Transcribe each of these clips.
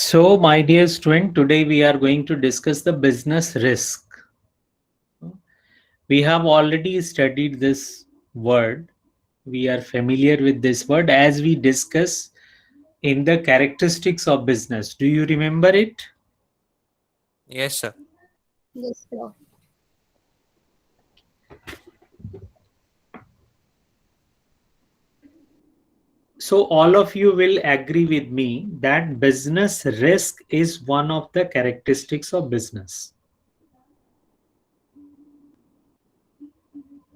So, my dear student, today we are going to discuss the business risk. We have already studied this word. We are familiar with this word as we discuss in the characteristics of business. Do you remember it? Yes, sir. Yes, sir. So, all of you will agree with me that business risk is one of the characteristics of business.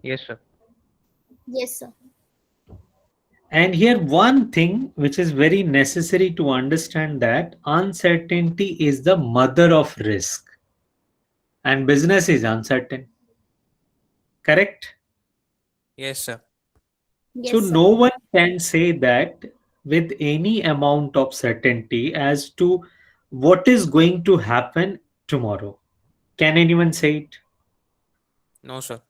Yes, sir. Yes, sir. And here, one thing which is very necessary to understand that uncertainty is the mother of risk, and business is uncertain. Correct? Yes, sir. So, Yes, sir. no one can say that with any amount of certainty as to what is going to happen tomorrow. Can anyone say it? No, sir.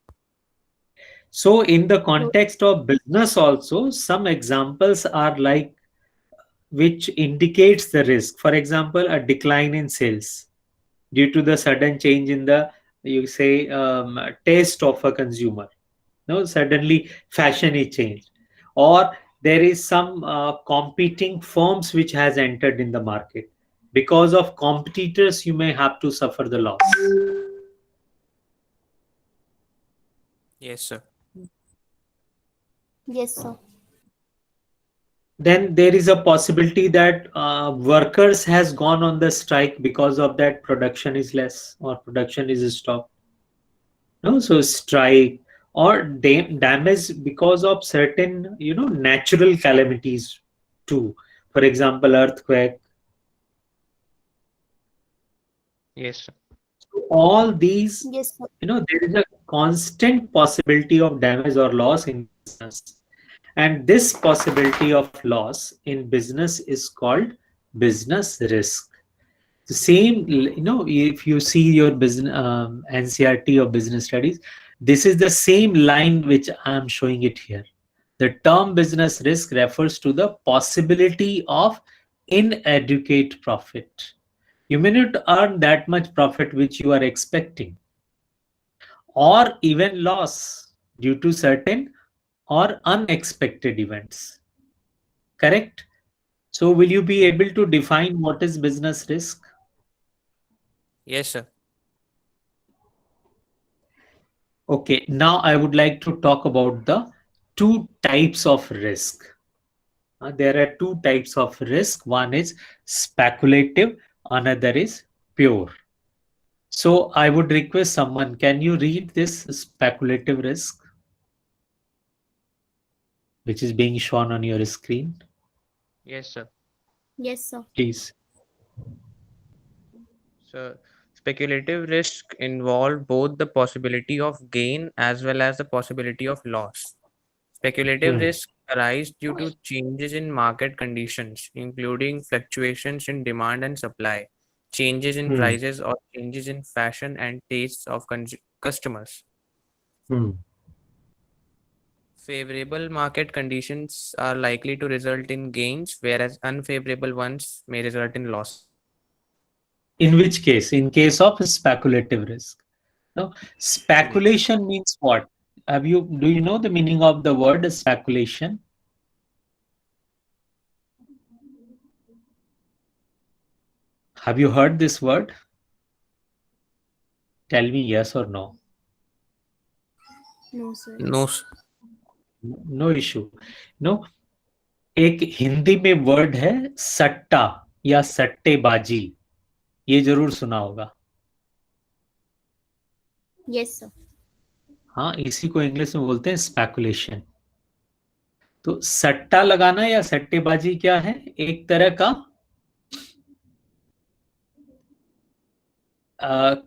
So, in the No. context of business, also, some examples are like which indicates the risk. For example, a decline in sales due to the sudden change in the you say taste of a consumer. No, suddenly fashion is changed, or there is some competing firms which has entered in the market. Because of competitors, you may have to suffer the loss. Yes, sir. Yes, sir. Then there is a possibility that workers has gone on the strike, because of that production is less or production is stopped. No, so strike or damage because of certain natural calamities too. For example, earthquake. Yes, sir. All these, Yes, sir. there is a constant possibility of damage or loss in business, and this possibility of loss in business is called business risk. The same, if you see your business NCRT of business studies, this is the same line which I am showing it here. The term business risk refers to the possibility of inadequate profit. You may not earn that much profit which you are expecting, or even loss due to certain or unexpected events. Correct? So, will you be able to define what is business risk? Yes, sir. Okay, now I would like to talk about the two types of risk. There are two types of risk. One is speculative, another is pure. So I would request someone, can you read this speculative risk, which is being shown on your screen? Yes, sir. Yes, sir. Please. So, speculative risk involve both the possibility of gain as well as the possibility of loss. Speculative Hmm. risk arise due to changes in market conditions, including fluctuations in demand and supply, changes in Hmm. prices, or changes in fashion and tastes of customers. Hmm. Favorable market conditions are likely to result in gains, whereas unfavorable ones may result in losses. In which case? In case of speculative risk. No, Yes. speculation means what? Do you know the meaning of the word speculation? Have you heard this word? Tell me yes or no. No, sir. No, s- no issue. No, एक हिंदी में word है सट्टा या सट्टेबाजी. ये जरूर सुना होगा. Yes, sir. हाँ, इसी को इंग्लिश में बोलते हैं स्पेकुलेशन. तो सट्टा लगाना या सट्टेबाजी क्या है? एक तरह का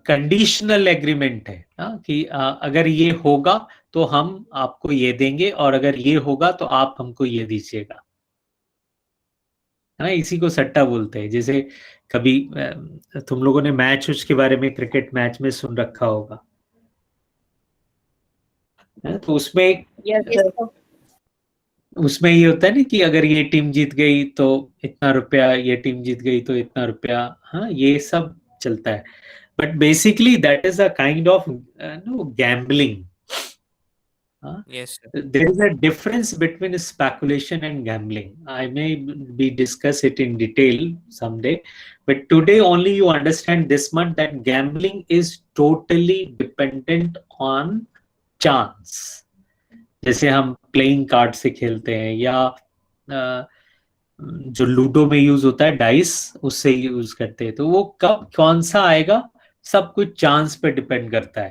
कंडीशनल एग्रीमेंट है. कि अगर ये होगा तो हम आपको ये देंगे, और अगर ये होगा तो आप हमको ये दीजिएगा. है ना, इसी को सट्टा बोलते हैं. जैसे कभी तुम लोगों ने मैच उसके बारे में, क्रिकेट मैच में सुन रखा होगा. तो उसमें Yes, Yes, sir. sir. उसमें ये होता है ना कि अगर ये टीम जीत गई तो इतना रुपया, ये टीम जीत गई तो इतना रुपया, हाँ ये सब चलता है. But basically that is a kind of no gambling. Yes, sir. There is a difference between speculation and gambling. I may be discuss it in detail someday, but today only you understand this much, that gambling is totally dependent on chance. जैसे हम playing card से खेलते हैं, या जो ludo में use होता है डाइस, उससे यूज करते हैं, तो वो कब कौन सा आएगा सब कुछ चांस पे डिपेंड करता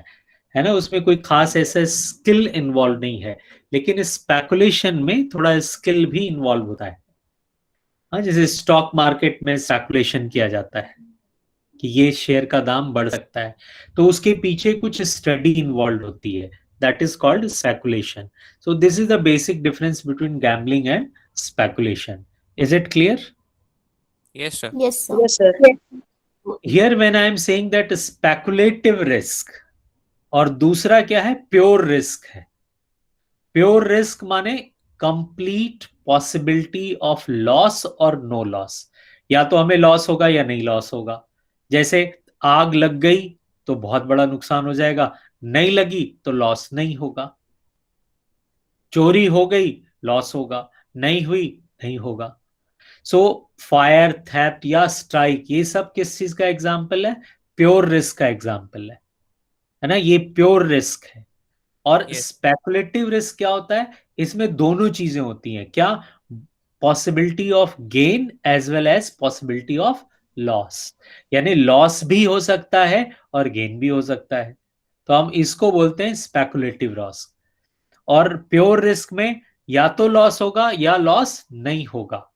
है ना. उसमें कोई खास ऐसा स्किल इन्वॉल्व नहीं है, लेकिन स्पेकुलेशन में थोड़ा स्किल भी इन्वॉल्व होता है. हाँ, जैसे स्टॉक मार्केट में स्पेकुलेशन किया जाता है कि ये शेयर का दाम बढ़ सकता है, तो उसके पीछे कुछ स्टडी इन्वॉल्व होती है. That is called speculation. So this is the basic difference between gambling and speculation. Is it clear? Yes, sir. Yes, sir. Yes, sir. Here when I am saying that speculative risk, और दूसरा क्या है, pure risk है. Pure risk माने complete possibility of loss और no loss. या तो हमें लॉस होगा या नहीं लॉस होगा. जैसे आग लग गई तो बहुत बड़ा नुकसान हो जाएगा, नहीं लगी तो लॉस नहीं होगा. चोरी हो गई लॉस होगा, नहीं हुई नहीं होगा. सो फायर, थेफ्ट या स्ट्राइक, ये सब किस चीज का एग्जाम्पल है, प्योर रिस्क का एग्जाम्पल है ना. ये प्योर रिस्क है. और Yes. स्पेकुलेटिव रिस्क क्या होता है, इसमें दोनों चीजें होती हैं. क्या, possibility of gain as well as possibility of loss. यानी लॉस भी हो सकता है और गेन भी हो सकता है. तो हम इसको बोलते हैं स्पेकुलेटिव रिस्क. और प्योर रिस्क में या तो लॉस होगा या लॉस नहीं होगा.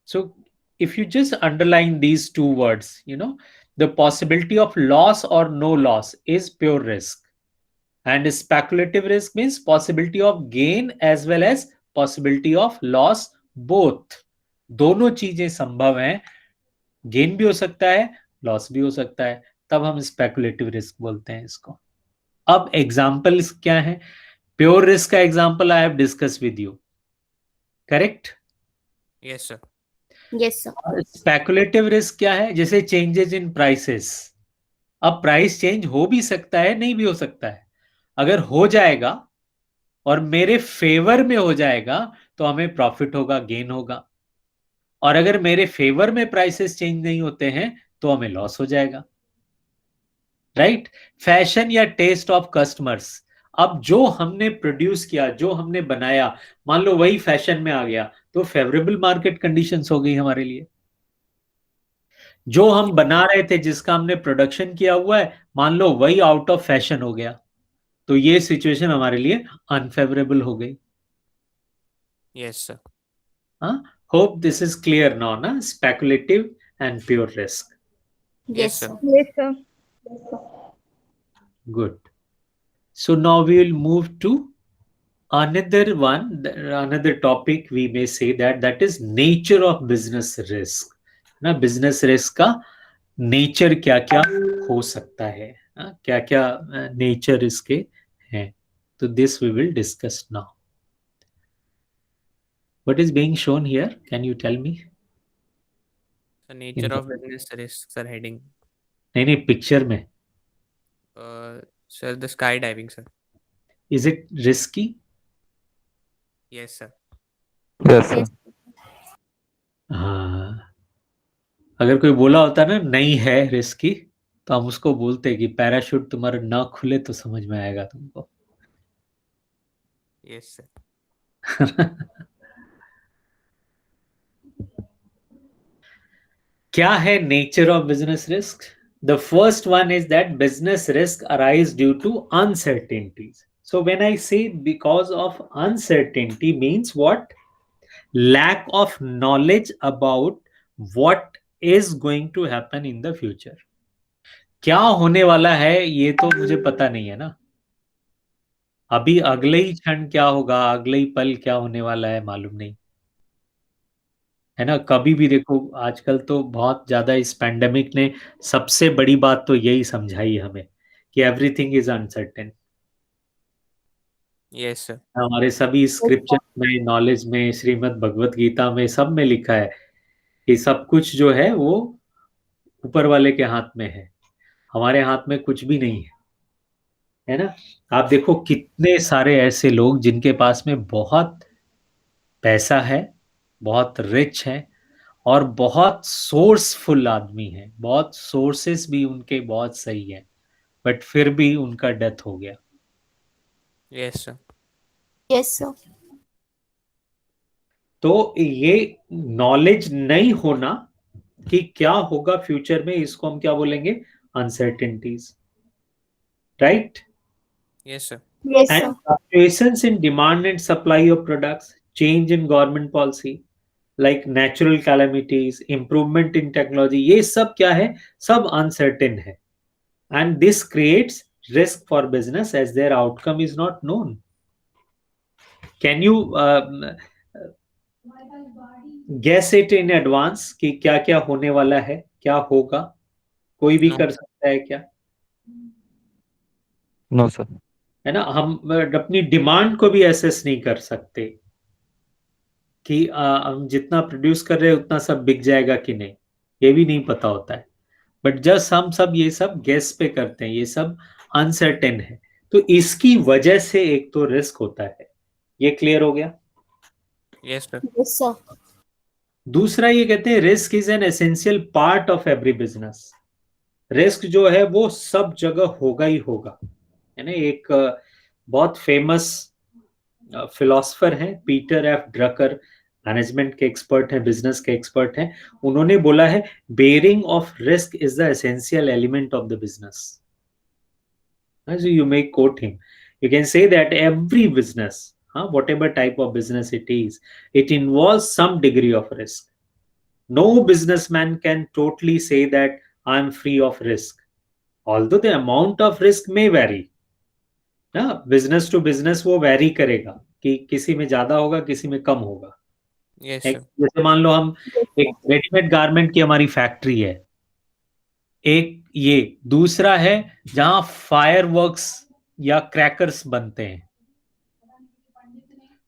So if you just underline these two words, the possibility of loss or no loss is pure risk, and speculative risk means possibility of gain as well as possibility of loss both. दोनों चीजें संभव हैं, gain भी हो सकता है, loss भी हो सकता है, तब हम स्पेकुलेटिव रिस्क बोलते हैं इसको. अब एग्जाम्पल्स क्या है. प्योर रिस्क का example I have discuss with you, correct. Yes, sir. Yes, sir. Speculative risk क्या है, जैसे चेंजेस इन प्राइसेस. अब प्राइस चेंज हो भी सकता है, नहीं भी हो सकता है. अगर हो जाएगा और मेरे फेवर में हो जाएगा तो हमें प्रॉफिट होगा, गेन होगा. और अगर मेरे फेवर में प्राइसेस चेंज नहीं होते हैं तो हमें लॉस हो जाएगा. राइट. फैशन या टेस्ट ऑफ कस्टमर्स. अब जो हमने प्रोड्यूस किया, जो हमने बनाया, मान लो वही फैशन में आ गया तो फेवरेबल मार्केट कंडीशंस हो गई हमारे लिए. जो हम बना रहे थे, जिसका हमने प्रोडक्शन किया हुआ है, मान लो वही आउट ऑफ फैशन हो गया, तो ये सिचुएशन हमारे लिए अनफेवरेबल हो गई. Yes, sir. हाँ, hope this is clear now ना, speculative and pure risk. Yes, sir. sir. Yes, sir. Good. So now we will move to another one, another topic we may say that is nature of business risk. ना, business risk का nature क्या क्या हो सकता है, क्या क्या nature इसके हैं. तो this we will discuss now. What is being shown here? Can you tell me? The nature of business risks are heading. नहीं नहीं, पिक्चर में. Sir, the skydiving, sir. Is it risky? Yes, sir. Yes, sir. Yes. हाँ, अगर कोई बोला होता ना नहीं है रिस्की, तो हम उसको बोलते कि पैराशूट तुम्हारा ना खुले तो समझ में आएगा तुमको. Yes, sir. क्या है nature of business risk? The first one is that business risk arise due to uncertainties. So when I say because of uncertainty means what? Lack of knowledge about what is going to happen in the future. क्या होने वाला है ये तो मुझे पता नहीं है ना. अभी अगले ही क्षण क्या होगा, अगले ही पल क्या होने वाला है मालूम नहीं है ना. कभी भी देखो, आजकल तो बहुत ज्यादा इस पैंडेमिक ने सबसे बड़ी बात तो यही समझाई हमें कि everything is uncertain. Yes, sir. हमारे सभी स्क्रिप्चर में, नॉलेज में, श्रीमद् भगवत गीता में, सब में लिखा है कि सब कुछ जो है वो ऊपर वाले के हाथ में है, हमारे हाथ में कुछ भी नहीं है ना। आप देखो कितने सारे ऐसे लोग जिनके पास में बहुत पैसा है, बहुत रिच है, और बहुत सोर्सफुल आदमी है, बहुत सोर्सेस भी उनके बहुत सही है, बट फिर भी उनका डेथ हो गया। Yes, sir. Yes, sir. तो ये नॉलेज नहीं होना कि क्या होगा फ्यूचर में, इसको हम क्या बोलेंगे? Uncertainties, right? Yes, sir. Yes, and sir. Fluctuations in demand and supply of products, change in government policy, like natural calamities, improvement in technology, ये सब क्या है? सब अनसर्टेन है, and this creates risk for business as their outcome is not known. Can you guess it in advance कि क्या क्या होने वाला है, क्या होगा? कोई भी No. कर सकता है क्या? No sir. है ना, हम अपनी डिमांड को भी एसेस नहीं कर सकते कि हम जितना प्रोड्यूस कर रहे हैं उतना सब बिक जाएगा कि नहीं, ये भी नहीं पता होता है। बट जस्ट हम सब ये सब गेस पे करते हैं, ये सब अनसर्टेन है, तो इसकी वजह से एक तो रिस्क होता है। ये क्लियर हो गया? Yes, sir. Yes, sir. दूसरा ये कहते हैं risk is an essential part of every business. Risk जो है वो सब जगह होगा ही होगा, है ना। एक बहुत फेमस फिलोसफर हैं, पीटर एफ ड्रकर, मैनेजमेंट के एक्सपर्ट हैं, बिजनेस के एक्सपर्ट हैं। उन्होंने बोला है bearing of risk is the essential element of the business. So you may quote him. You can say that every business, whatever type of business it is, it involves some degree of risk. No businessman can totally say that I'm free of risk, although the amount of risk may vary. ना, business to business वो vary करेगा कि किसी में ज्यादा होगा, किसी में कम होगा। Yes, sir. जैसे मान लो हम एक रेडीमेड गारमेंट की हमारी फैक्ट्री है, एक ये, दूसरा है जहां फायरवर्क्स या क्रैकर्स बनते हैं,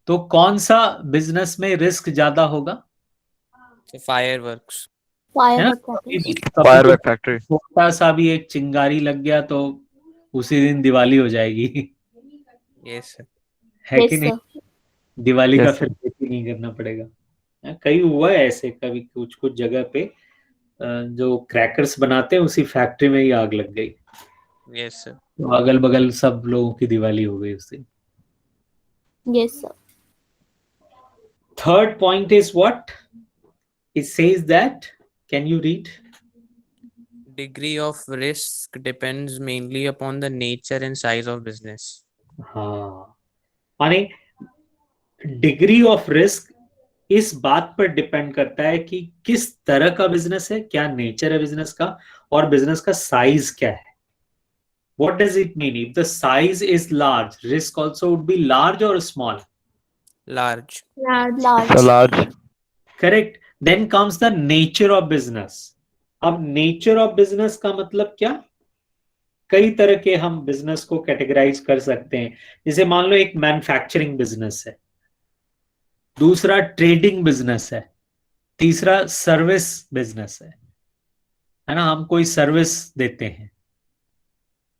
तो कौन सा बिजनेस में रिस्क ज्यादा होगा? So fireworks. है ना, Firework कभी crackers. भी कभी फायरवर्क फैक्ट्री। छोटा सा भी एक चिंगारी लग गया तो उसी दिन दिवाली हो जाएगी। Yes, sir. है कि Yes, नहीं? sir. दिवाली का Yes, फिर खेती नहीं करना पड़ेगा। कई हुआ है ऐसे, कभी कुछ कुछ जगह पे जो क्रैकर्स बनाते हैं उसी फैक्ट्री में ही आग लग गई, Yes, sir. तो अगल बगल सब लोगों की दिवाली हो गई उस दिन। Yes, sir. Third point is what? It says that, can you read? Degree of risk depends mainly upon the nature and size of business. हाँ, माने डिग्री ऑफ रिस्क इस बात पर डिपेंड करता है कि किस तरह का बिजनेस है, क्या नेचर है बिजनेस का, और बिजनेस का साइज क्या है। What does it mean? If the size is large, risk also would be large or small? Large. Large. Large. Correct. Then comes the nature of business. अब nature of business का मतलब क्या? कई तरह के हम बिजनेस को कैटेगराइज कर सकते हैं। जैसे मान लो एक मैन्युफैक्चरिंग बिजनेस है, दूसरा ट्रेडिंग बिजनेस है, तीसरा सर्विस बिजनेस है ना। हम कोई सर्विस देते हैं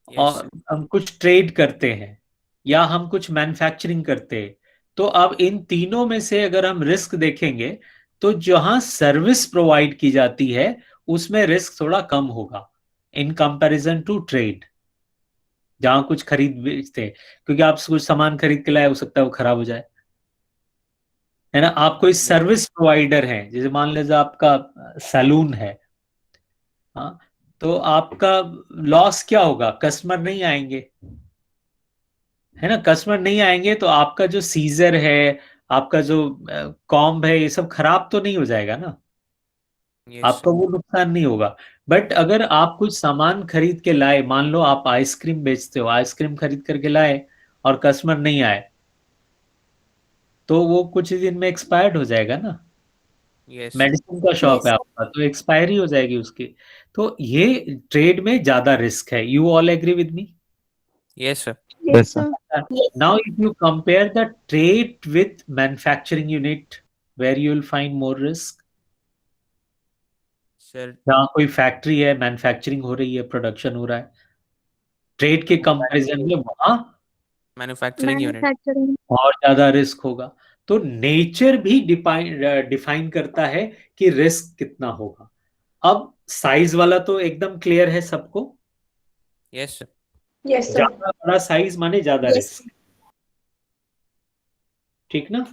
Yes, और sir. हम कुछ ट्रेड करते हैं या हम कुछ मैन्युफैक्चरिंग करते हैं। तो अब इन तीनों में से अगर हम रिस्क देखेंगे तो जहां सर्विस प्रोवाइड की जाती है उसमें रिस्क थोड़ा कम होगा इन कंपैरिजन टू ट्रेड, जहां कुछ खरीद बेचते हैं। क्योंकि आप कुछ सामान खरीद के लाए, हो सकता है वो खराब हो जाए, है ना। आप कोई सर्विस प्रोवाइडर है, जैसे मान लीजिए आपका सैलून है, हाँ, तो आपका लॉस क्या होगा? कस्टमर नहीं आएंगे, है ना। कस्टमर नहीं आएंगे तो आपका जो सीजर है, आपका जो कॉम्ब है, ये सब खराब तो नहीं हो जाएगा ना, Yes, आपका sir. वो नुकसान नहीं होगा। बट अगर आप कुछ सामान खरीद के लाए, मान लो आप आइसक्रीम बेचते हो, आइसक्रीम खरीद करके लाए और कस्टमर नहीं आए, तो वो कुछ ही दिन में एक्सपायर्ड हो जाएगा ना। Yes, sir. मेडिसिन का शॉप Yes, है sir. आपका, तो एक्सपायरी हो जाएगी उसकी। तो ये ट्रेड में ज्यादा रिस्क है। You all agree with me? Yes, sir. Yes, sir. Yes. Now, if you compare the trade with manufacturing unit, where you will find more risk. Sir, जहाँ कोई फैक्ट्री है, मैन्युफैक्चरिंग हो रही है, प्रोडक्शन हो रहा है, ट्रेड के कंपैरिजन में वहां manufacturing unit. Manufacturing. और ज्यादा रिस्क होगा. तो नेचर भी डिफाइन करता है कि रिस्क कितना होगा. अब साइज वाला तो एकदम क्लियर है सबको. Yes, sir. Yes, sir. ज्यादा बड़ा साइज माने ज्यादा Yes. रिस्क. ठीक ना.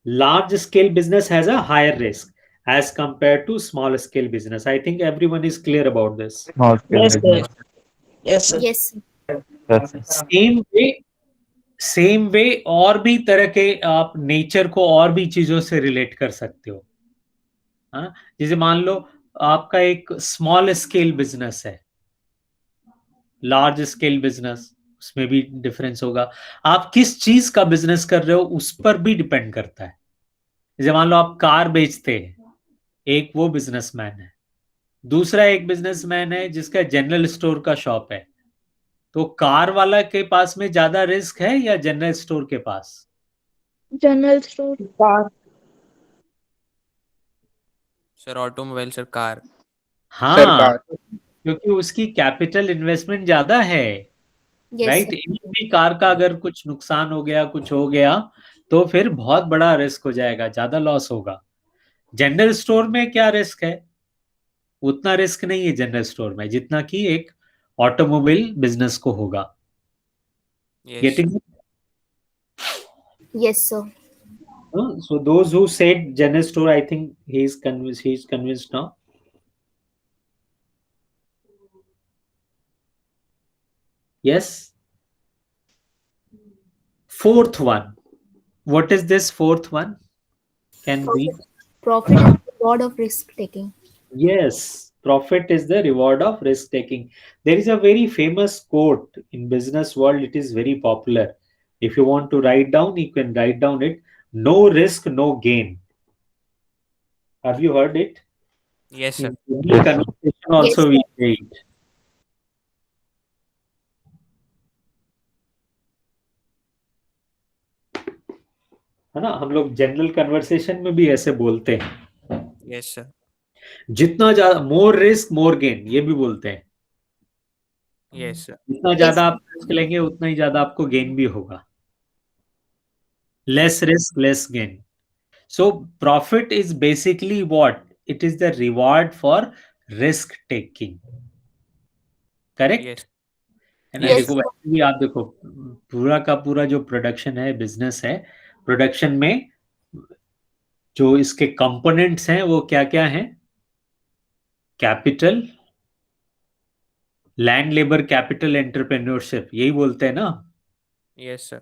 Large scale business has a higher risk as compared to small scale business. I think everyone is clear about this. Small scale Yes, sir. business. Yes, sir. Yes. Yes, sir. Same way और भी तरह के आप nature को और भी चीजों से रिलेट कर सकते हो. हाँ, जैसे मान लो आपका एक स्मॉल स्केल बिजनेस है, लार्ज स्केल बिजनेस, उसमें भी डिफरेंस होगा. आप किस चीज का बिजनेस कर रहे हो उस पर भी डिपेंड करता है. जैसे मान लो आप कार बेचते हैं, एक वो बिजनेसमैन है. दूसरा एक बिजनेसमैन है जिसका जनरल स्टोर का शॉप है. तो कार वाला के पास में ज्यादा रिस्क है या जनरल स्टोर के पास? General store. Car. Sir, automobile, sir, car. हाँ, Sarkar. क्योंकि उसकी कैपिटल इन्वेस्टमेंट ज्यादा है. Yes. राइट. एक भी कार का अगर कुछ नुकसान हो गया, कुछ हो गया, तो फिर बहुत बड़ा रिस्क हो जाएगा, ज्यादा लॉस होगा. जनरल स्टोर में क्या रिस्क है? उतना रिस्क नहीं है जनरल स्टोर में जितना कि एक ऑटोमोबाइल बिजनेस को होगा. Yes, Getting sir. it? Yes, sir. So those who said general store, I think he is convinced. He is convinced now. Yes. Fourth one. What is this fourth one? Can we? Profit and reward of risk taking. Yes. Profit is the reward of risk taking. There is a very famous quote in business world. It is very popular. If you want to write down, you can write down it. No risk, no gain. Have you heard it? Yes, sir. In the conversation also we say it. है ना. हम लोग general conversation में भी ऐसे बोलते हैं. Yes, sir. जितना ज्यादा मोर रिस्क मोर गेन, ये भी बोलते हैं. Yes, sir. जितना ज्यादा आप रिस्क लेंगे उतना ही ज्यादा आपको गेन भी होगा. Less risk less gain. So profit is basically what? It is the reward for risk taking. Correct Yes. है ना. Yes, देखो वैसे भी आप देखो, पूरा का पूरा जो प्रोडक्शन है, बिजनेस है, प्रोडक्शन में जो इसके कंपोनेंट्स हैं वो क्या क्या हैं? Capital, land, labour, capital, entrepreneurship, यही बोलते हैं ना. Yes, sir.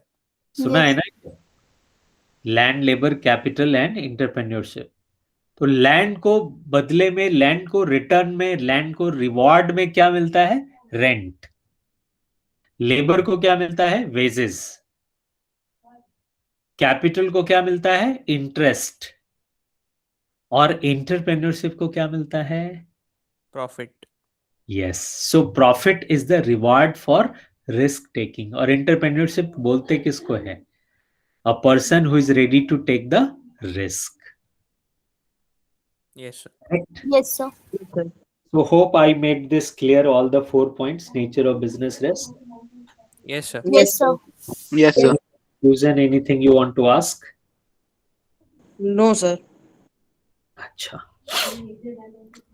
सुना है Yes. ना. Land, labour, capital and entrepreneurship. तो लैंड को बदले में, लैंड को रिटर्न में, लैंड को रिवॉर्ड में क्या मिलता है? रेंट. लेबर को क्या मिलता है? वेजेस. कैपिटल को क्या मिलता है? इंटरेस्ट. और एंटरप्रेन्योरशिप को क्या मिलता है? Profit. Yes. So profit is the reward for risk taking. और एंटरप्रेन्योरशिप बोलते किसको है? A person who is ready to take the risk. Yes, sir. Correct? Yes, sir. So hope I made this clear, all the 4 points. Nature of business risk. Yes, sir. Yes, sir. Yes, sir. Susan, anything you want to ask? No, sir. अच्छा,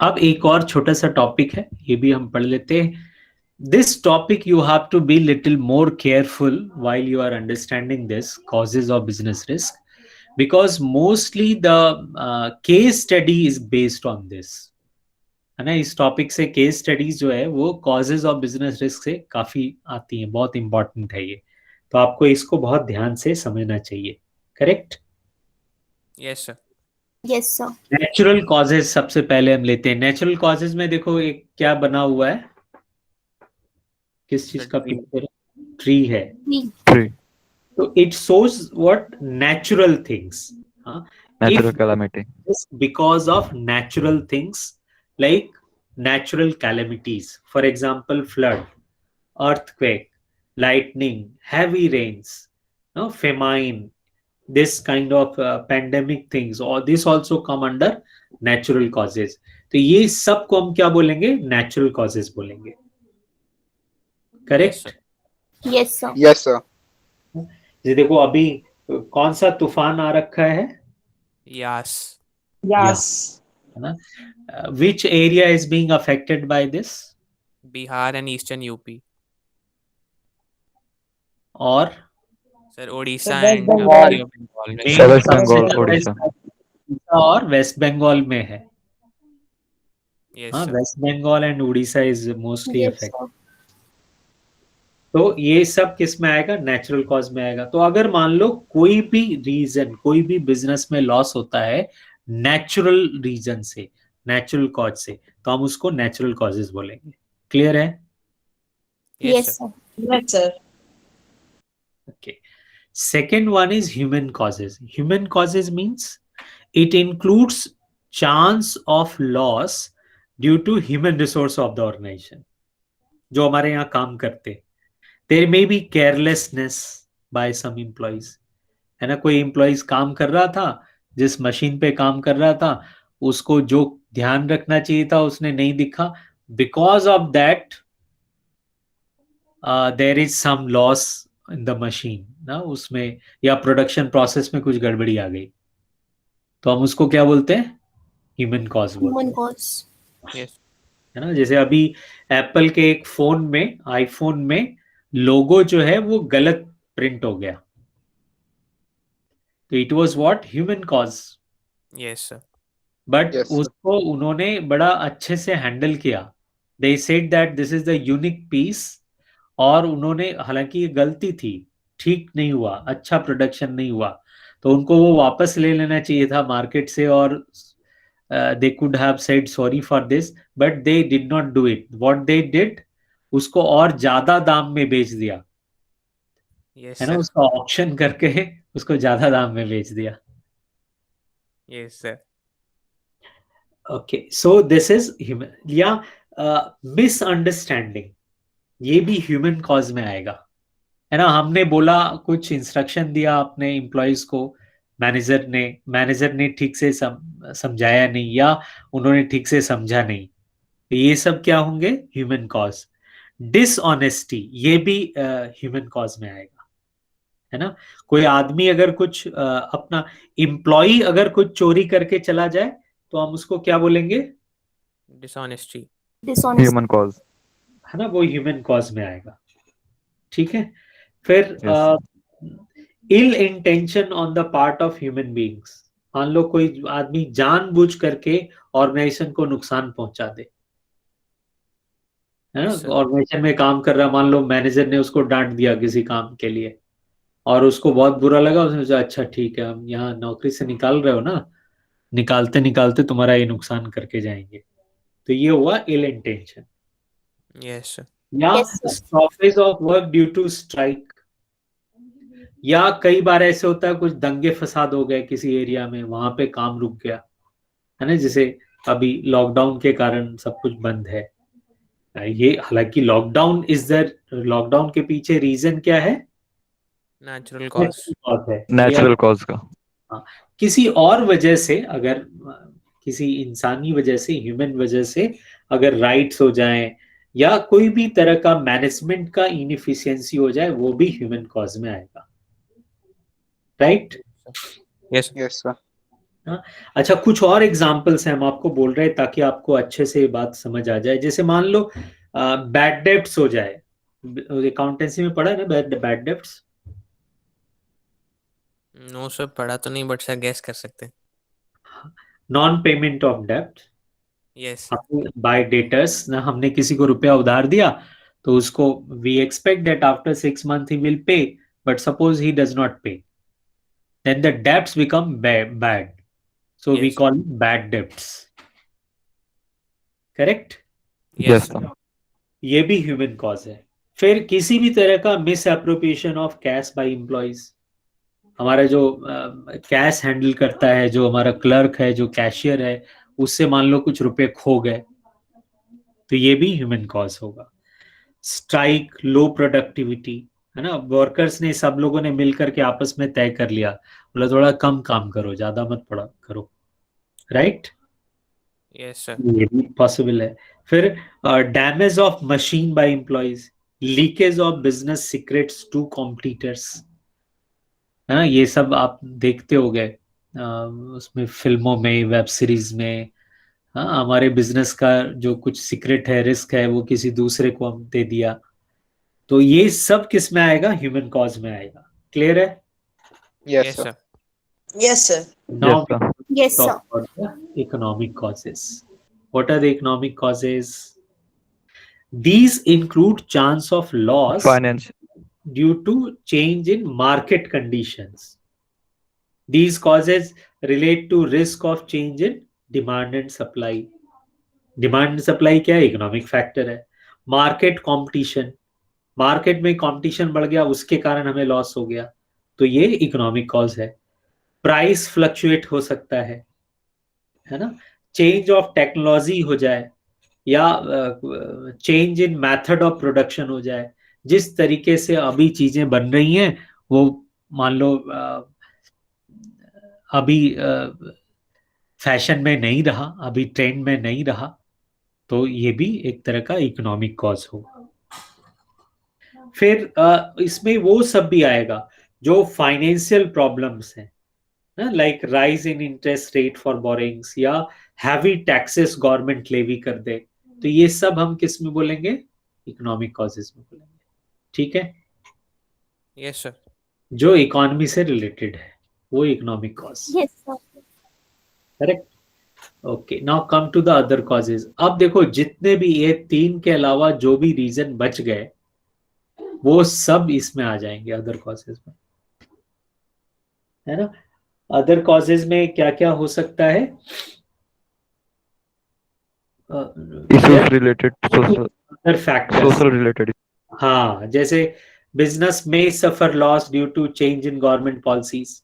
अब एक और छोटा सा topic है, ये भी हम पढ़ लेते हैं. This topic you have to be little more careful while you are understanding this causes of business risk, because mostly the case study is based on this. है ना. इस टॉपिक से केस स्टडीज जो है वो कॉजेज ऑफ बिजनेस रिस्क से काफी आती हैं. बहुत इंपॉर्टेंट है ये. तो आपको इसको बहुत ध्यान से समझना चाहिए. Correct. Yes, sir. Yes, sir. Natural causes सबसे पहले हम लेते हैं. नेचुरल कॉजेज में देखो एक क्या बना हुआ है, किस चीज का Tree. पिक्चर? ट्री है. Tree. तो it shows what? Natural things. Natural calamity. Because of natural things like natural calamities, for example flood, earthquake, lightning, heavy rains, no, famine, this kind of pandemic things, or this also come under natural causes. तो ये सब को हम क्या बोलेंगे? Natural causes बोलेंगे. Correct? Yes, sir. Yes, sir. ये देखो अभी कौन सा तूफान आ रखा है? Yes. Yes. है ना? Which area is being affected by this? Bihar and Eastern UP. और Sir, Odisha Sir, West and Bengal. Bay of Bengal में. Main West Bengal, सबसे Odisha. और वेस्ट बंगाल में है. Yes, हाँ, sir. West Bengal and Orissa is mostly Yes, affected. sir. तो ये सब किस में आएगा? नेचुरल कॉज में आएगा. तो अगर मान लो कोई भी रीजन, कोई भी बिजनेस में लॉस होता है नेचुरल रीजन से, नेचुरल कॉज से, तो हम उसको नेचुरल कॉजेज बोलेंगे. क्लियर है? Yes, sir. Yes, sir. Okay. Second one is human causes. Human causes means it includes chance of loss due to human resource of the organization. जो हमारे यहाँ काम करते, there may be carelessness by some employees. है ना, कोई employees काम कर रहा था, जिस मशीन पे काम कर रहा था, उसको जो ध्यान रखना चाहिए था उसने नहीं दिखा. Because of that, there is some loss in the machine ना, उसमें या प्रोडक्शन प्रोसेस में कुछ गड़बड़ी आ गई, तो हम उसको क्या बोलते हैं? ह्यूमन कॉज बोलते Human हैं. cause. Yes. है ना, जैसे अभी एप्पल के एक फोन में, आईफोन में लोगो जो है वो गलत प्रिंट हो गया, तो it was what? Human cause. Yes, sir. But Yes, sir. उसको उन्होंने बड़ा अच्छे से हैंडल किया. They said that this is the unique piece, और उन्होंने, हालांकि ये गलती थी, ठीक नहीं हुआ, अच्छा प्रोडक्शन नहीं हुआ, तो उनको वो वापस ले लेना चाहिए था मार्केट से, और they could have said sorry for this, but they did not do it. What they did, उसको और ज्यादा दाम में बेच दिया. Yes, है ना, sir. उसका ऑक्शन करके उसको ज्यादा दाम में बेच दिया. Yes, sir. Okay, so this is human. या मिसअंडरस्टैंडिंग, ये भी ह्यूमन कॉज में आएगा. है ना, हमने बोला, कुछ इंस्ट्रक्शन दिया अपने एम्प्लॉयज को, मैनेजर ने ठीक से समझाया नहीं, या उन्होंने ठीक से समझा नहीं, तो ये सब क्या होंगे? Human cause. डिसऑनेस्टी, ये भी ह्यूमन कॉज में आएगा. है ना, कोई आदमी अगर कुछ अपना एम्प्लॉय अगर कुछ चोरी करके चला जाए, तो हम उसको क्या बोलेंगे? Dishonesty. Dishonest. Human cause. है ना, वो ह्यूमन कॉज में आएगा. ठीक है. फिर Yes. Ill intention on the part of human beings. मान लो कोई आदमी जानबूझ करके ऑर्गेनाइजेशन को नुकसान पहुंचा दे. है ना, Yes, sir. ऑर्गेनाइजेशन में काम कर रहा, मान लो मैनेजर ने उसको डांट दिया किसी काम के लिए, और उसको बहुत बुरा लगा. उसने सोचा अच्छा ठीक है, हम यहाँ नौकरी से निकाल रहे हो ना, निकालते निकालते तुम्हारा ये नुकसान करके जाएंगे. तो ये हुआ इल इंटेंशन. Yes, sir. या Yes, sir. Stoppage of work due to strike. या कई बार ऐसे होता है, कुछ दंगे फसाद हो गए किसी एरिया में, वहां पे काम रुक गया. है ना, जैसे अभी लॉकडाउन के कारण सब कुछ बंद है. ये हालांकि लॉकडाउन के पीछे रीजन क्या है? Natural cause. है. Natural cause का. किसी और वजह से, अगर किसी इंसानी वजह से, ह्यूमन वजह से अगर राइट्स हो जाएं, या कोई भी तरह का मैनेजमेंट का इनएफिशिएंसी हो जाए, वो भी ह्यूमन कॉज में आएगा. राइट? Yes. Yes, sir. अच्छा, कुछ और एग्जांपल्स हैं हम आपको बोल रहे हैं ताकि आपको अच्छे से ये बात समझ आ जाए. जैसे मान लो बैड डेब्ट्स हो जाए. अकाउंटेंसी में पढ़ा है ना बैड डेब्ट्स? No, sir. पढ़ा तो नहीं, but sir guess कर सकते हैं. नॉन पेमेंट ऑफ डेब्ट Yes. बाय डेटर्स ना, हमने किसी को रुपया उधार दिया, तो उसको we expect that after 6 months he will pay, but suppose he does not pay, then the debts become bad, so we Yes. Call bad debts. Correct? Yes, sir. ये भी ह्यूमन कॉज है. फिर किसी भी तरह का miss appropriation of cash by employees. हमारा जो कैश हैंडल करता है, जो हमारा क्लर्क है, जो कैशियर है, उससे मान लो कुछ रुपए खो गए, तो ये भी ह्यूमन कॉज होगा. स्ट्राइक, लो प्रोडक्टिविटी, है ना, वर्कर्स ने, सब लोगों ने मिलकर के आपस में तय कर लिया, बोला थोड़ा कम काम करो, ज्यादा मत पड़ा करो, राइट? Yes, sir. ये भी पॉसिबल है। फिर damage of machine by employees, leakage of business secrets to competitors, है ना, ये सब आप देखते हो गए उसमें, फिल्मों में, वेब सीरीज में। हाँ, हमारे बिजनेस का जो कुछ सीक्रेट है, रिस्क है, वो किसी दूसरे को हम दे दिया, तो ये सब किस में आएगा? ह्यूमन कॉज में आएगा। क्लियर है? Yes, sir. Yes, sir. Now Yes, sir. Yes, talk sir. about the economic causes. What are the economic causes? These include chance of loss Finance. due to change in market conditions. These causes relate to risk of change in demand and supply. Demand and supply क्या है? Economic factor है। Market competition, market में competition बढ़ गया, उसके कारण हमें loss हो गया, तो ये इकोनॉमिक कॉज है। प्राइस फ्लक्चुएट हो सकता है ना, चेंज ऑफ टेक्नोलॉजी हो जाए, या change in method of production हो जाए। जिस तरीके से अभी चीजें बन रही हैं, वो मान लो अभी फैशन में नहीं रहा, अभी ट्रेंड में नहीं रहा, तो ये भी एक तरह का इकोनॉमिक कॉज होगा। फिर इसमें वो सब भी आएगा जो फाइनेंशियल प्रॉब्लम्स हैं, like rise in interest rate for borings, या हैवी टैक्सेस गवर्नमेंट लेवी कर दे, तो ये सब हम किस में बोलेंगे? इकोनॉमिक कॉजेस में बोलेंगे। ठीक है, Yes, sir. जो इकोनॉमी से रिलेटेड है वो economic cause. Yes, sir. Correct. Okay, now come to the other causes. अब देखो, जितने भी ये तीन के अलावा जो भी रीजन बच गए, वो सब इसमें आ जाएंगे अदर कॉजेज में, है ना। अदर कॉजेज में क्या क्या हो सकता है? Issues related to other factors, social related. हाँ, जैसे बिजनेस में suffer loss due to change in government policies,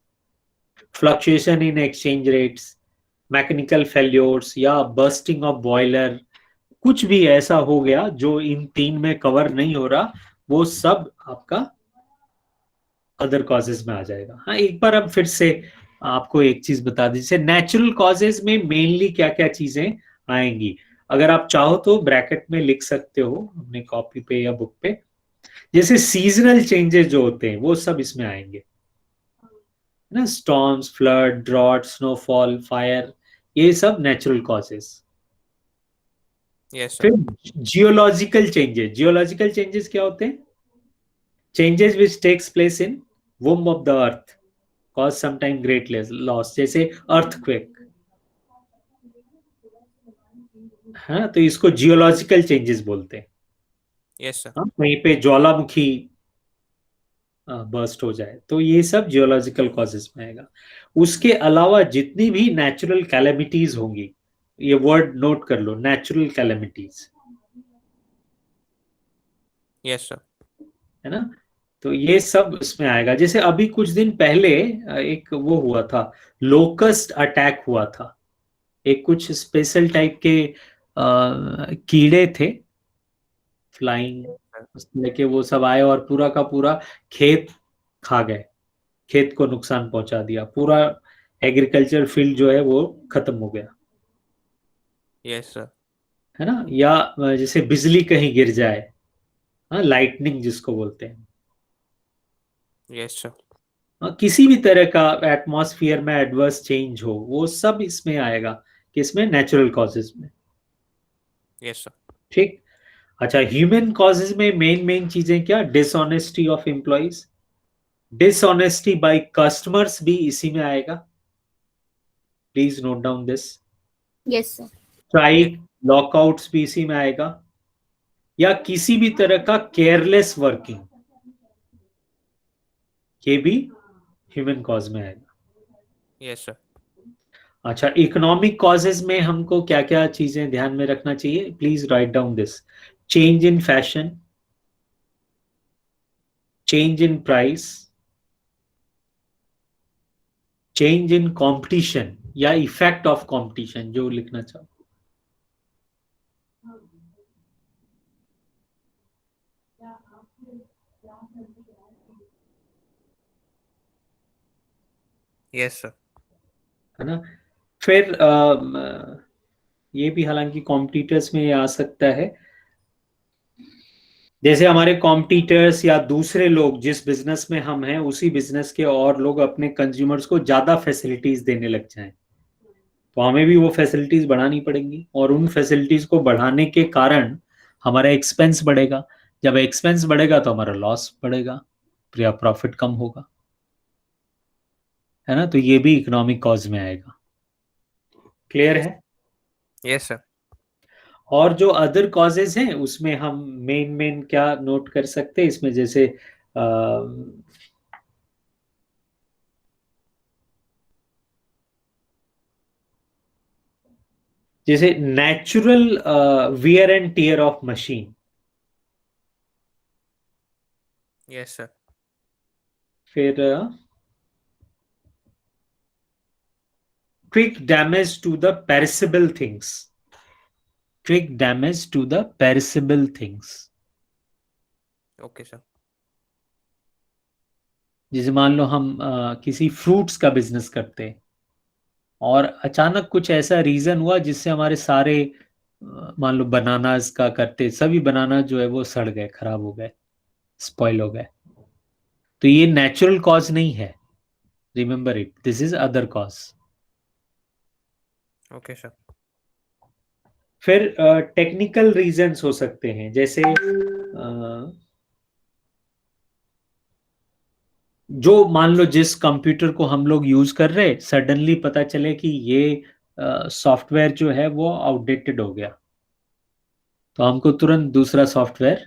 fluctuation in exchange rates, mechanical failures, या बर्स्टिंग ऑफ बॉयलर, कुछ भी ऐसा हो गया जो इन तीन में कवर नहीं हो रहा, वो सब आपका अदर कॉजेज में आ जाएगा। हाँ, एक बार अब फिर से आपको एक चीज बता दीजिए, नेचुरल कॉजेज में मेनली क्या क्या चीजें आएंगी। अगर आप चाहो तो ब्रैकेट में लिख सकते हो अपने कॉपी पे या बुक पे। जैसे सीजनल चेंजेस जो होते हैं वो सब इसमें आएंगे, ना, storms, flood, drought, snowfall, fire, ये सब नेचुरल कॉजेज। Yes, sir. फिर जियोलॉजिकल चेंजेस, जियोलॉजिकल चेंजेस क्या होते हैं? Changes which takes place in womb of the earth cause sometime great loss, जैसे अर्थक्वेक, है ना, तो इसको जियोलॉजिकल चेंजेस बोलते हैं। Yes, sir. कहीं पे ज्वालामुखी बर्स्ट हो जाए, तो ये सब जियोलॉजिकल कॉजेस में आएगा। उसके अलावा जितनी भी नेचुरल कैलेमिटीज होंगी, ये वर्ड नोट कर लो, नेचुरल कैलेमिटीज, Yes, sir. है ना, तो ये सब इसमें आएगा। जैसे अभी कुछ दिन पहले एक वो हुआ था, लोकस्ट अटैक हुआ था, एक कुछ स्पेशल टाइप के कीड़े थे, फ्लाइंग, लेके वो सब आए और पूरा का पूरा खेत खा गए, खेत को नुकसान पहुंचा दिया, पूरा एग्रीकल्चर फील्ड जो है वो खत्म हो गया, Yes, sir. है ना। या जैसे बिजली कहीं गिर जाए, हाँ, लाइटनिंग जिसको बोलते हैं, Yes, sir. किसी भी तरह का एटमॉस्फेयर में एडवर्स चेंज हो, वो सब इसमें आएगा, किसमें? नेचुरल कॉजेज में। Yes, sir. ठीक। अच्छा, ह्यूमन कॉजेज में मेन चीजें क्या? Dishonesty of employees, dishonesty by customers भी इसी में आएगा, please note down this. Yes, sir. Strike, lockouts भी इसी में आएगा, या किसी भी तरह का केयरलेस वर्किंग, ये भी ह्यूमन कॉज में आएगा। Yes, sir. अच्छा, इकोनॉमिक कॉजेज में हमको क्या क्या चीजें ध्यान में रखना चाहिए? Please write down this. Change in fashion, change in price, change in competition, या इफेक्ट ऑफ कंपटीशन, जो लिखना चाहो। Yes, sir. है ना। फिर ये भी हालांकि कॉम्पिटिटर्स में ये आ सकता है, जैसे हमारे कॉम्पिटिटर्स या दूसरे लोग जिस बिजनेस में हम हैं उसी बिजनेस के और लोग अपने कंज्यूमर्स को ज्यादा फैसिलिटीज देने लग जाएं, तो हमें भी वो फैसिलिटीज बढ़ानी पड़ेंगी, और उन फैसिलिटीज को बढ़ाने के कारण हमारा एक्सपेंस बढ़ेगा। जब एक्सपेंस बढ़ेगा तो हमारा लॉस बढ़ेगा या प्रॉफिट कम होगा, है ना। तो ये भी इकोनॉमिक कॉज में आएगा। क्लियर है। Yes, sir. और जो अदर कॉजेज हैं उसमें हम मेन मेन क्या नोट कर सकते हैं इसमें, जैसे जैसे natural wear and tear of machine. Yes, sir. फिर quick damage to the perishable things. Quick damage to the perishable things. Okay, sir. जैसे मान लो हम किसी फ्रूट्स का बिजनेस करते हैं और अचानक कुछ ऐसा रीजन हुआ जिससे हमारे सारे मान लो बनानास का करते सभी बनाना जो है वो सड़ गए, खराब हो गए, स्पॉइल हो गए, तो ये नेचुरल कॉज नहीं है। Remember it, this is other cause. Okay, sir. फिर टेक्निकल रीजंस हो सकते हैं, जैसे जो मान लो जिस कंप्यूटर को हम लोग यूज कर रहे, सडनली पता चले कि ये सॉफ्टवेयर जो है वो आउटडेटेड हो गया, तो हमको तुरंत दूसरा सॉफ्टवेयर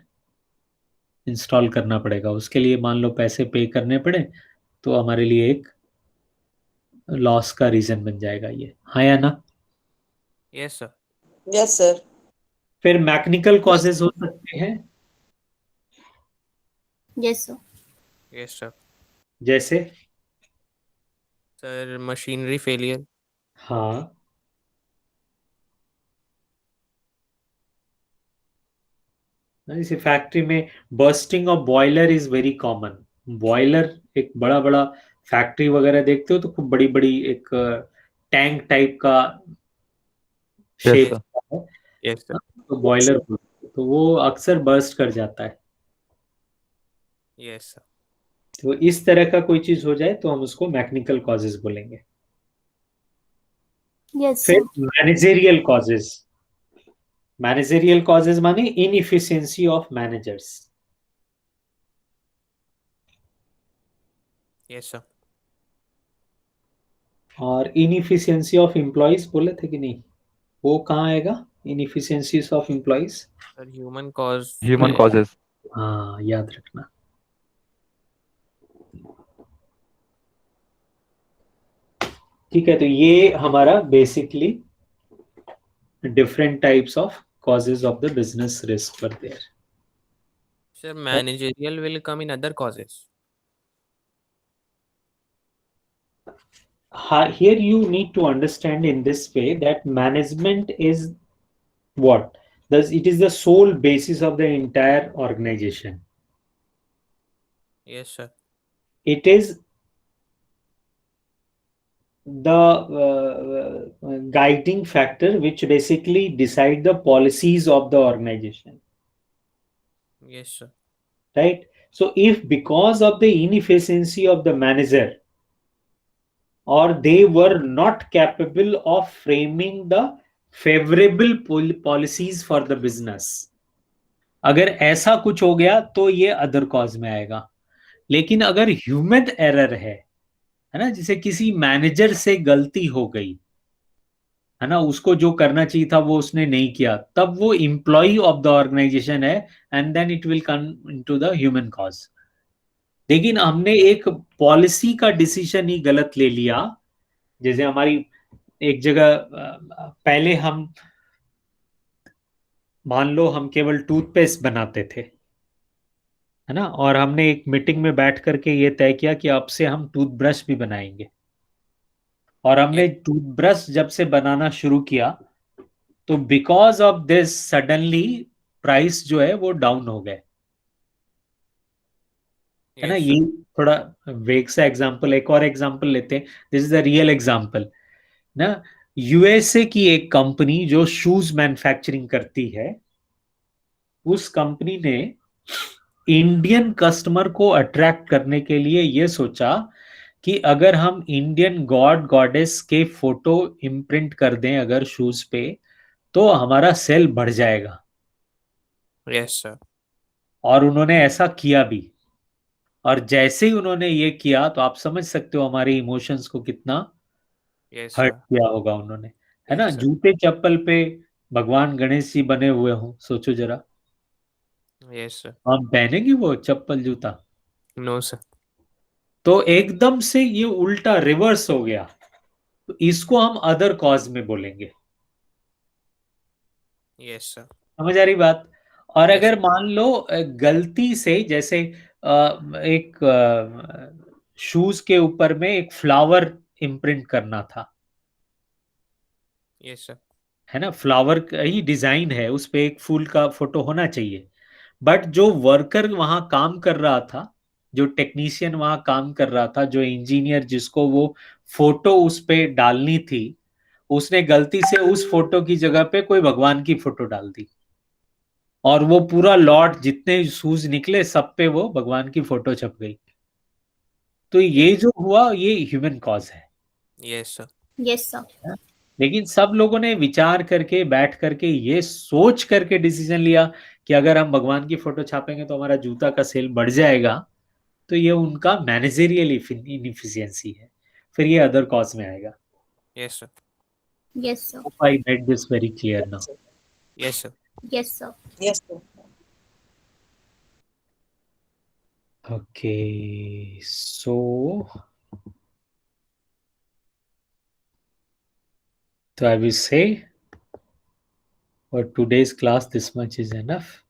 इंस्टॉल करना पड़ेगा। उसके लिए मान लो पैसे पे करने पड़े, तो हमारे लिए एक लॉस का रीजन बन जाएगा ये, हाँ या ना। Yes, sir. Yes, sir. फिर मैकेनिकल कॉजेज हो सकते हैं, Yes, sir. Yes, sir. जैसे Sir, machinery failure. हाँ, इसी फैक्ट्री में bursting of boiler is very common. Boiler एक बड़ा बड़ा फैक्ट्री वगैरह देखते हो तो खूब बड़ी बड़ी एक टैंक टाइप का Yes, शेप sir. है, Yes, sir. तो बॉयलर, तो वो अक्सर बर्स्ट कर जाता है। Yes, sir. तो इस तरह का कोई चीज हो जाए तो हम उसको मैकेनिकल कॉजेज बोलेंगे। Yes, फिर sir. Managerial causes. Managerial causes माने inefficiency of managers. Yes, sir. और इनएफिशिएंसी ऑफ एम्प्लॉइज बोले थे कि नहीं, वो कहाँ आएगा, inefficiencies of employees. Sir, human cause. Human causes. हाँ, याद रखना। ठीक है, तो ये हमारा basically different types of causes of the business risk were there. Sir, managerial will come in other causes. Here you need to understand in this way that management is what? Thus, it is the sole basis of the entire organization. Yes, sir. It is the guiding factor which basically decide the policies of the organization, Yes, sir. right? So if because of the inefficiency of the manager, or they were not capable of framing the favorable policies for the business, अगर ऐसा कुछ हो गया तो ये other cause में आएगा। लेकिन अगर ह्यूमन एरर है ना, जैसे किसी मैनेजर से गलती हो गई, है ना, उसको जो करना चाहिए था वो उसने नहीं किया, तब वो एम्प्लॉय ऑफ द ऑर्गेनाइजेशन है, and then it will come into the human cause. लेकिन हमने एक पॉलिसी का डिसीजन ही गलत ले लिया, जैसे हमारी एक जगह पहले हम मान लो हम केवल टूथपेस्ट बनाते थे, है ना, और हमने एक मीटिंग में बैठ करके ये तय किया कि अब से हम टूथब्रश भी बनाएंगे, और हमने टूथब्रश जब से बनाना शुरू किया तो because of this suddenly price जो है वो डाउन हो गए, है ना। Yes, ये sir. थोड़ा वेग सा एग्जांपल, एक और एग्जांपल लेते हैं, this is the real example ना। यूएसए की एक कंपनी जो शूज मैन्युफैक्चरिंग करती है, उस कंपनी ने इंडियन कस्टमर को अट्रैक्ट करने के लिए ये सोचा कि अगर हम इंडियन गॉड गॉडेस के फोटो इम्प्रिंट कर दें अगर शूज पे, तो हमारा सेल बढ़ जाएगा। Yes, sir. और उन्होंने ऐसा किया भी। और जैसे ही उन्होंने ये किया तो आप समझ सकते हो हमारे इमोशंस को कितना Yes, हर्ट sir. किया होगा उन्होंने, है ना। Yes, sir. जूते चप्पल पे भगवान गणेश जी बने हुए हों, सोचो जरा, Yes, sir. हम पहनेंगे वो चप्पल जूता? No, sir. तो एकदम से ये उल्टा रिवर्स हो गया, तो इसको हम अदर कॉज में बोलेंगे। Yes, sir. समझ आ रही बात? और Yes, अगर sir. मान लो गलती से जैसे एक शूज के ऊपर में एक फ्लावर इम्प्रिंट करना था, Yes, sir. है ना, फ्लावर का ही डिजाइन है, उस पे एक फूल का फोटो होना चाहिए। बट जो वर्कर वहां काम कर रहा था, जो टेक्नीशियन वहां काम कर रहा था, जो इंजीनियर जिसको वो फोटो उस पे डालनी थी, उसने गलती से उस फोटो की जगह पे कोई भगवान की फोटो डाल दी, और वो पूरा लॉट जितने शूज निकले सब पे वो भगवान की फोटो छप गई। तो ये जो हुआ ये ह्यूमन कॉज है। Yes, sir. Yes, sir. लेकिन सब लोगों ने विचार करके बैठ करके ये सोच करके डिसीजन लिया कि अगर हम भगवान की फोटो छापेंगे तो हमारा जूता का सेल बढ़ जाएगा। तो ये उनका मैनेजरियल इनफिशियंसी है। फिर ये अदर कॉज में आएगा। Yes, sir. Yes, sir. Hope I made this very clear now. Yes, sir. Yes, sir. Yes, sir. Okay, so I will say for today's class this much is enough.